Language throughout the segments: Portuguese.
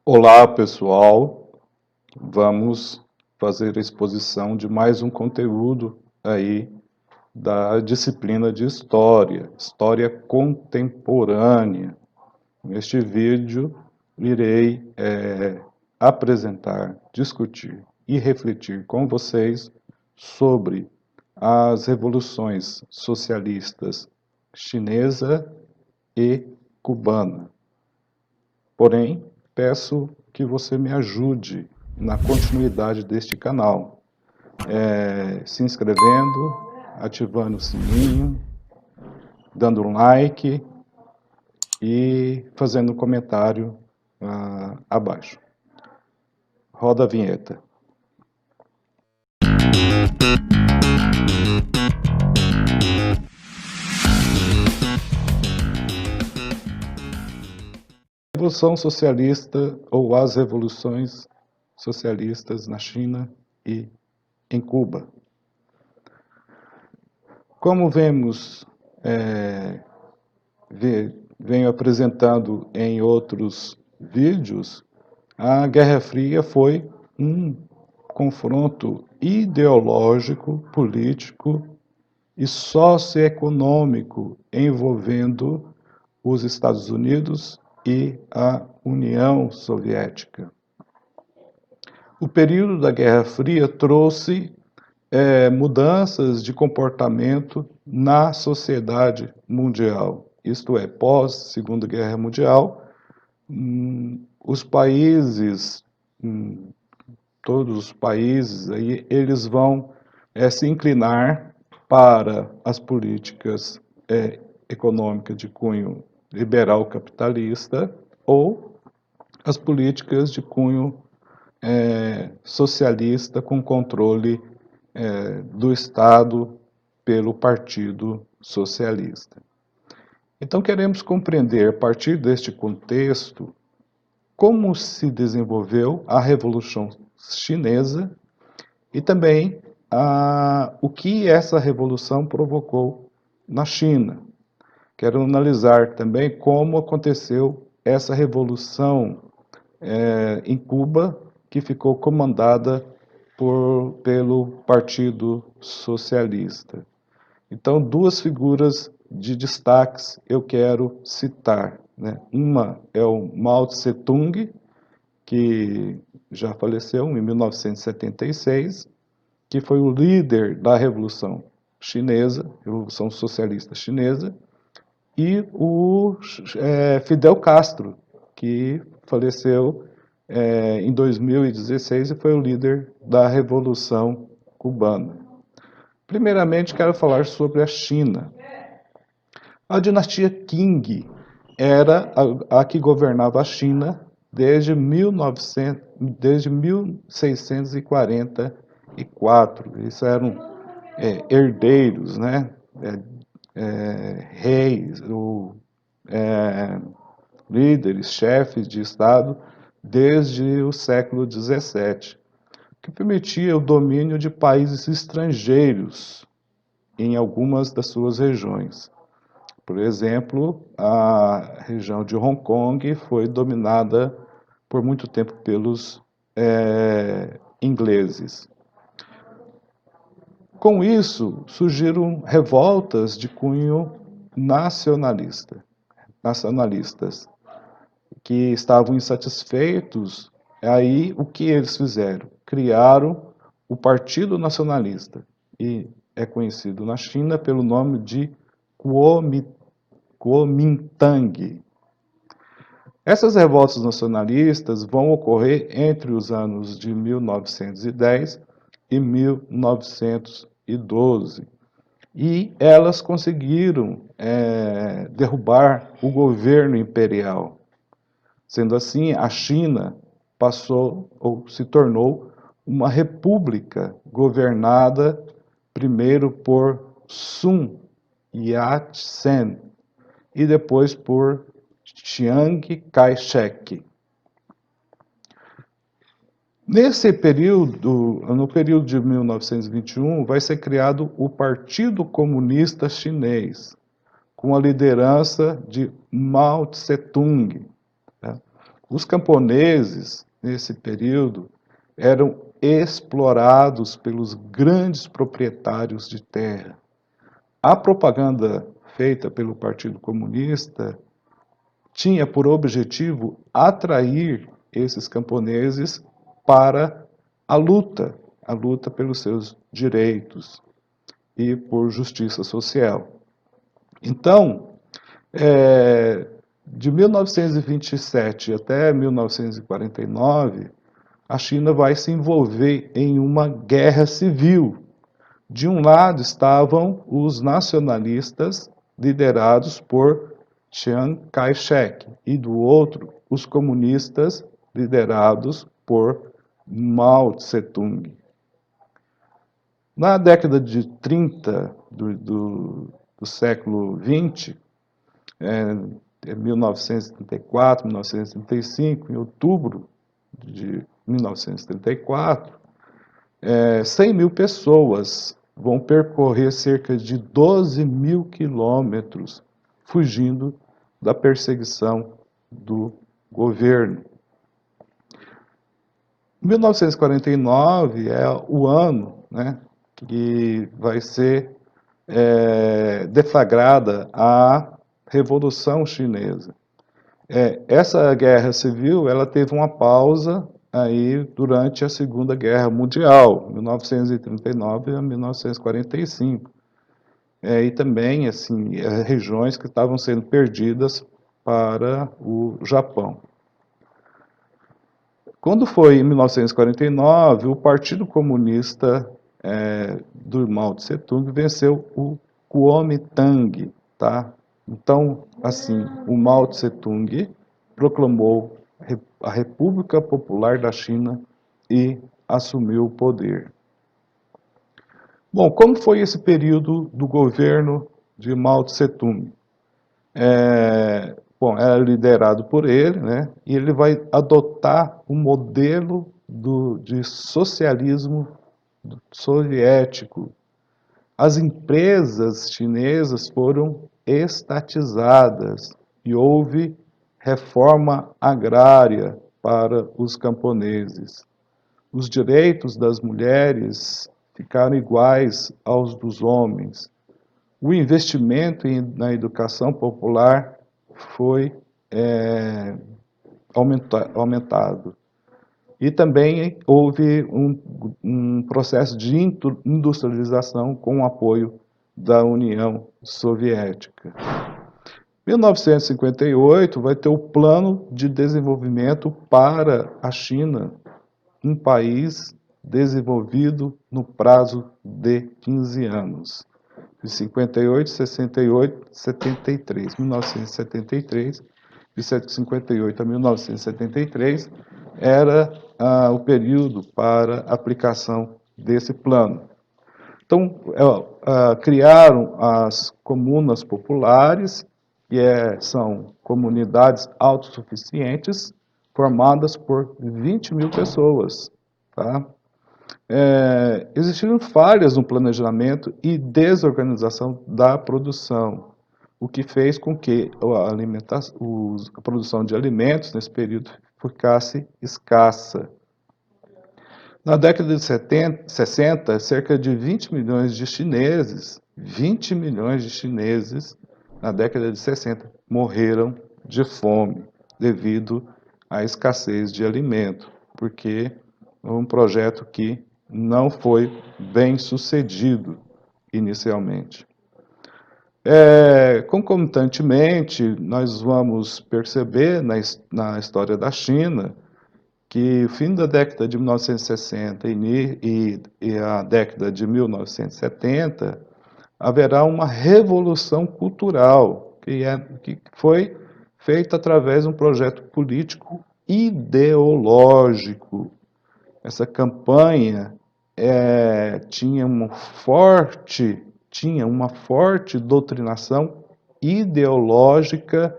Olá, pessoal. Vamos fazer a exposição de mais um conteúdo aí da disciplina de História Contemporânea. Neste vídeo, irei apresentar, discutir e refletir com vocês sobre as revoluções socialistas chinesa e cubana. Porém, peço que você me ajude na continuidade deste canal, se inscrevendo, ativando o sininho, dando um like e fazendo um comentário abaixo. Roda a vinheta. Revolução Socialista ou as revoluções socialistas na China e em Cuba. Como vemos, venho apresentando em outros vídeos, a Guerra Fria foi um confronto ideológico, político e socioeconômico envolvendo os Estados Unidos e a União Soviética. O período da Guerra Fria trouxe mudanças de comportamento na sociedade mundial. Isto é, pós-Segunda Guerra Mundial, os países, todos os países, aí, eles vão se inclinar para as políticas econômicas de cunho liberal capitalista ou as políticas de cunho socialista com controle do Estado pelo Partido Socialista. Então, queremos compreender, a partir deste contexto, como se desenvolveu a Revolução Chinesa e também o que essa revolução provocou na China. Quero analisar também como aconteceu essa revolução em Cuba, que ficou comandada pelo Partido Socialista. Então, duas figuras de destaques eu quero citar, né? Uma é o Mao Tse-tung, que já faleceu em 1976, que foi o líder da Revolução Chinesa, Revolução Socialista Chinesa, e o Fidel Castro, que faleceu em 2016 e foi o líder da Revolução Cubana. Primeiramente, quero falar sobre a China. A dinastia Qing era a que governava a China desde 1644. Eles eram herdeiros, né? Reis, líderes, chefes de Estado desde o século XVII, que permitia o domínio de países estrangeiros em algumas das suas regiões. Por exemplo, a região de Hong Kong foi dominada por muito tempo pelos ingleses. Com isso, surgiram revoltas de cunho nacionalistas, que estavam insatisfeitos. Aí, o que eles fizeram? Criaram o Partido Nacionalista, e é conhecido na China pelo nome de Kuomintang. Essas revoltas nacionalistas vão ocorrer entre os anos de 1910 e 1912. E elas conseguiram derrubar o governo imperial. Sendo assim, a China passou ou se tornou uma república governada primeiro por Sun Yat-sen e depois por Chiang Kai-shek. Nesse período, no período de 1921, vai ser criado o Partido Comunista Chinês, com a liderança de Mao Tse-tung. Os camponeses, nesse período, eram explorados pelos grandes proprietários de terra. A propaganda feita pelo Partido Comunista tinha por objetivo atrair esses camponeses para a luta pelos seus direitos e por justiça social. Então, de 1927 até 1949, a China vai se envolver em uma guerra civil. De um lado estavam os nacionalistas, liderados por Chiang Kai-shek, e do outro, os comunistas, liderados por Mao Tse-tung. Na década de 30 do século XX, em 1934, 1935, em outubro de 1934, 100 mil pessoas vão percorrer cerca de 12 mil quilômetros fugindo da perseguição do governo. 1949 é o ano, né, que vai ser deflagrada a Revolução Chinesa. Essa guerra civil, ela teve uma pausa aí durante a Segunda Guerra Mundial, 1939 a 1945. E também, assim, regiões que estavam sendo perdidas para o Japão. Quando foi em 1949, o Partido Comunista do Mao Tse Tung venceu o Kuomintang, tá? Então, assim, o Mao Tse Tung proclamou a República Popular da China e assumiu o poder. Bom, como foi esse período do governo de Mao Tse Tung? Bom, era liderado por ele, né? E ele vai adotar um modelo de socialismo soviético. As empresas chinesas foram estatizadas e houve reforma agrária para os camponeses. Os direitos das mulheres ficaram iguais aos dos homens. O investimento na educação popular foi aumentado. E também houve um processo de industrialização com o apoio da União Soviética. Em 1958 vai ter o Plano de Desenvolvimento para a China, um país desenvolvido no prazo de 15 anos. De 58, 68, 73. 1973, de 58 a 1973, era o período para aplicação desse plano. Então, criaram as comunas populares, que são comunidades autossuficientes, formadas por 20 mil pessoas. Tá? Existiram falhas no planejamento e desorganização da produção, o que fez com que a produção de alimentos nesse período ficasse escassa. Na década de 60, cerca de 20 milhões de chineses, na década de 60, morreram de fome devido à escassez de alimento, porque é um projeto que não foi bem sucedido inicialmente. Concomitantemente, nós vamos perceber na história da China que o fim da década de 1960 e a década de 1970 haverá uma revolução cultural que foi feita através de um projeto político ideológico. Essa campanha tinha uma forte doutrinação ideológica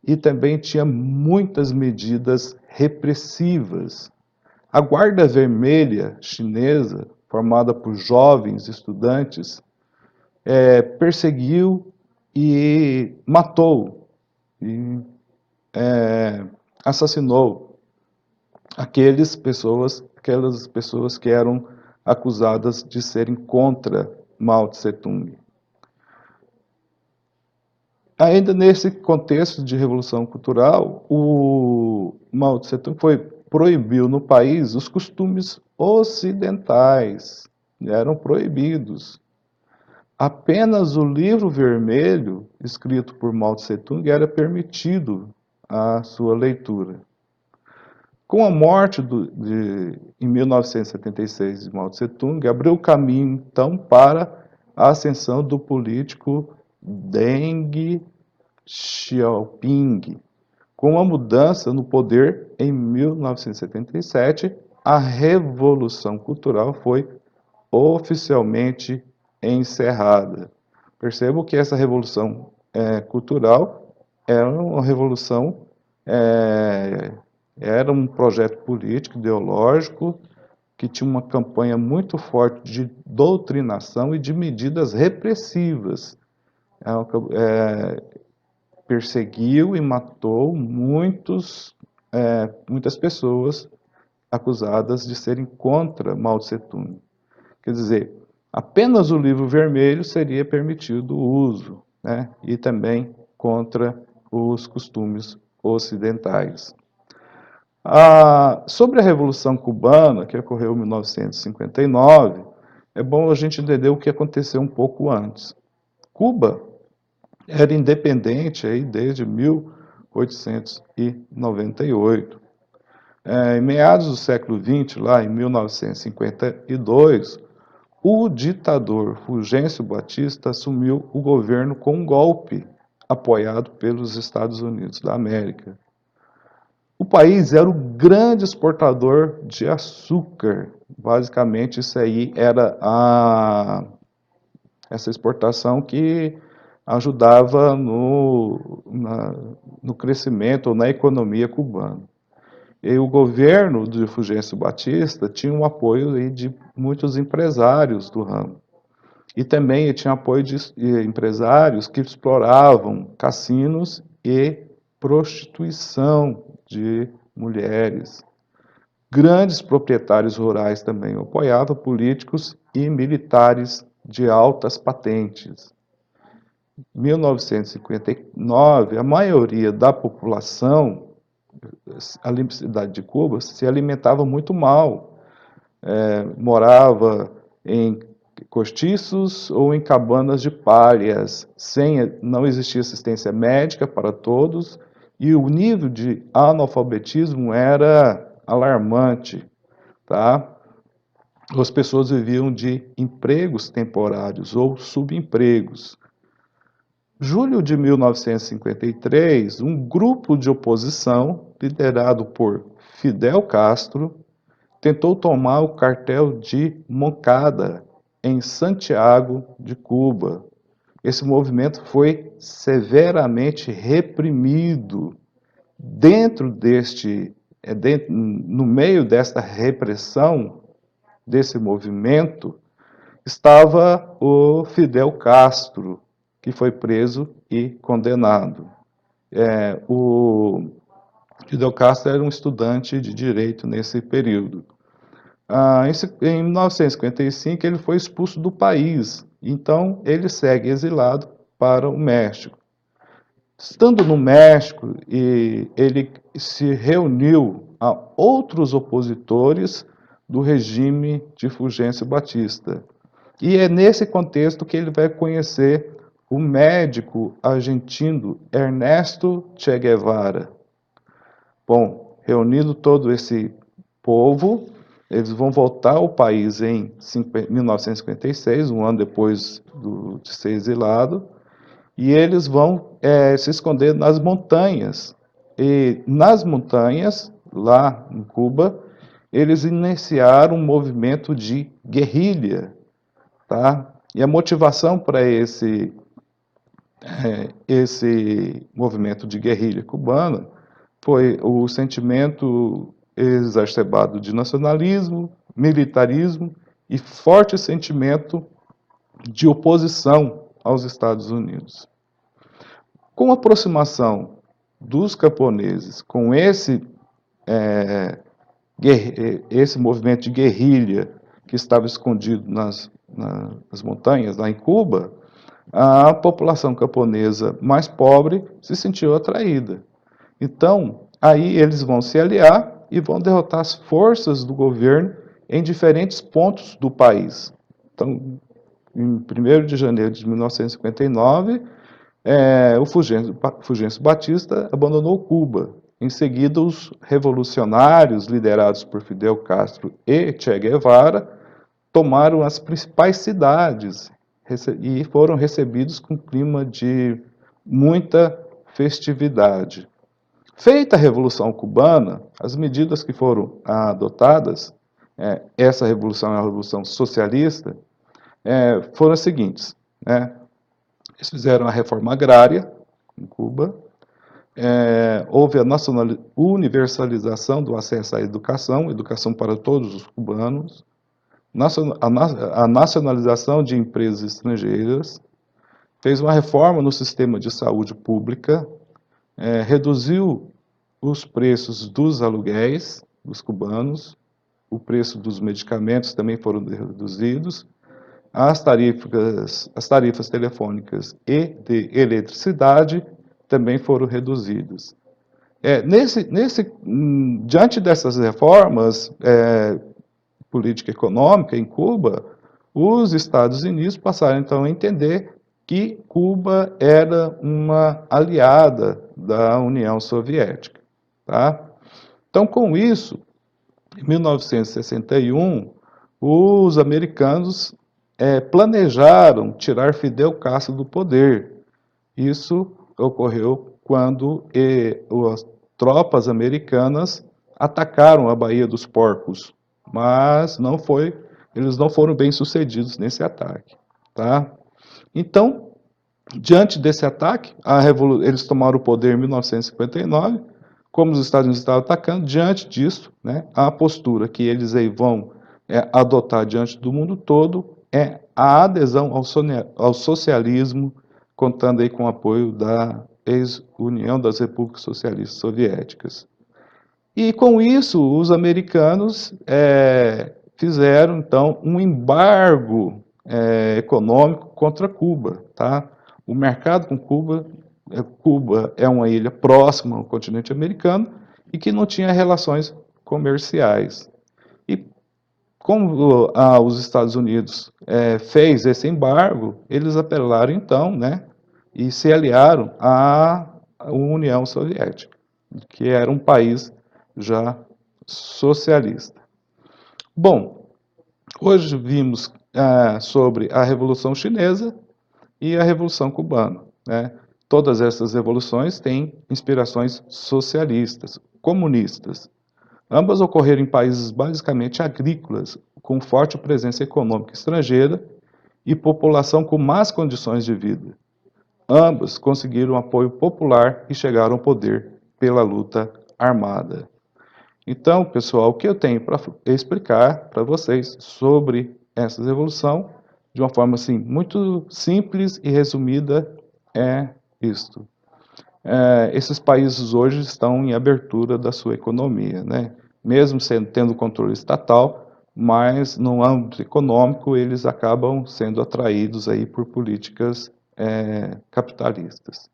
e também tinha muitas medidas repressivas. A Guarda Vermelha chinesa, formada por jovens estudantes, perseguiu e matou assassinou aquelas pessoas que eram acusadas de serem contra Mao Tse-tung. Ainda nesse contexto de revolução cultural, o Mao Tse-tung proibiu no país os costumes ocidentais, eram proibidos. Apenas o livro vermelho, escrito por Mao Tse-tung, era permitido a sua leitura. Com a morte em 1976 de Mao Tse-tung, abriu o caminho, então, para a ascensão do político Deng Xiaoping. Com a mudança no poder em 1977, a Revolução Cultural foi oficialmente encerrada. Percebo que essa revolução cultural era uma revolução, era um projeto político, ideológico, que tinha uma campanha muito forte de doutrinação e de medidas repressivas. Perseguiu e matou muitas pessoas acusadas de serem contra Mao Tse-tung. Quer dizer, apenas o livro vermelho seria permitido o uso, né? E também contra os costumes ocidentais. Sobre a Revolução Cubana, que ocorreu em 1959, é bom a gente entender o que aconteceu um pouco antes. Cuba era independente aí desde 1898. Em meados do século XX, lá em 1952, o ditador Fulgêncio Batista assumiu o governo com um golpe apoiado pelos Estados Unidos da América. O país era o grande exportador de açúcar. Basicamente, isso aí era essa exportação que ajudava no crescimento ou na economia cubana. E o governo de Fulgêncio Batista tinha o apoio aí de muitos empresários do ramo. E também tinha apoio de empresários que exploravam cassinos e prostituição de mulheres. Grandes proprietários rurais também apoiavam políticos e militares de altas patentes. Em 1959, a maioria da população a cidade de Cuba se alimentava muito mal, morava em cortiços ou em cabanas de palhas, não existia assistência médica para todos e o nível de analfabetismo era alarmante, tá? As pessoas viviam de empregos temporários ou subempregos. Julho de 1953, um grupo de oposição, liderado por Fidel Castro, tentou tomar o cartel de Moncada, em Santiago de Cuba. Esse movimento foi severamente reprimido. No meio desta repressão, desse movimento, estava o Fidel Castro, que foi preso e condenado. O Fidel Castro era um estudante de direito nesse período. Em 1955, ele foi expulso do país, então ele segue exilado para o México. Estando no México, ele se reuniu a outros opositores do regime de Fulgêncio Batista. E é nesse contexto que ele vai conhecer o médico argentino Ernesto Che Guevara. Bom, reunindo todo esse povo, eles vão voltar ao país em 1956, um ano depois de ser exilado, e eles vão se esconder nas montanhas. E nas montanhas, lá em Cuba, eles iniciaram um movimento de guerrilha, tá? E a motivação para esse movimento de guerrilha cubana foi o sentimento exacerbado de nacionalismo, militarismo e forte sentimento de oposição aos Estados Unidos. Com a aproximação dos camponeses com esse movimento de guerrilha que estava escondido nas montanhas, lá em Cuba, a população camponesa mais pobre se sentiu atraída. Então, aí eles vão se aliar e vão derrotar as forças do governo em diferentes pontos do país. Então, em 1º de janeiro de 1959, o Fulgêncio Batista abandonou Cuba. Em seguida, os revolucionários, liderados por Fidel Castro e Che Guevara, tomaram as principais cidades e foram recebidos com clima de muita festividade. Feita a Revolução Cubana, as medidas que foram adotadas, essa revolução é a Revolução Socialista, foram as seguintes, né? Eles fizeram a reforma agrária em Cuba, houve a universalização do acesso à educação, educação para todos os cubanos, a nacionalização de empresas estrangeiras, fez uma reforma no sistema de saúde pública, reduziu os preços dos aluguéis dos cubanos, o preço dos medicamentos também foram reduzidos, as tarifas telefônicas e de eletricidade também foram reduzidas. Diante dessas reformas, política econômica em Cuba, os Estados Unidos passaram então a entender que Cuba era uma aliada da União Soviética. Tá? Então, com isso, em 1961, os americanos planejaram tirar Fidel Castro do poder. Isso ocorreu quando as tropas americanas atacaram a Baía dos Porcos, mas eles não foram bem sucedidos nesse ataque. Tá? Então, diante desse ataque, eles tomaram o poder em 1959, como os Estados Unidos estavam atacando, diante disso, né, a postura que eles aí vão adotar diante do mundo todo é a adesão ao socialismo, contando aí com o apoio da ex-União das Repúblicas Socialistas Soviéticas. E com isso, os americanos fizeram, então, um embargo econômico contra Cuba. Tá? O mercado com Cuba é uma ilha próxima ao continente americano e que não tinha relações comerciais. E como os Estados Unidos fez esse embargo, eles apelaram então, né, e se aliaram à União Soviética, que era um país já socialista. Bom, hoje vimos sobre a Revolução Chinesa e a Revolução Cubana. Né? Todas essas revoluções têm inspirações socialistas, comunistas. Ambas ocorreram em países basicamente agrícolas, com forte presença econômica estrangeira e população com más condições de vida. Ambas conseguiram apoio popular e chegaram ao poder pela luta armada. Então, pessoal, o que eu tenho para explicar para vocês sobre essa revolução, de uma forma assim, muito simples e resumida, é isto. Esses países hoje estão em abertura da sua economia, né? Mesmo tendo controle estatal, mas no âmbito econômico eles acabam sendo atraídos aí por políticas capitalistas.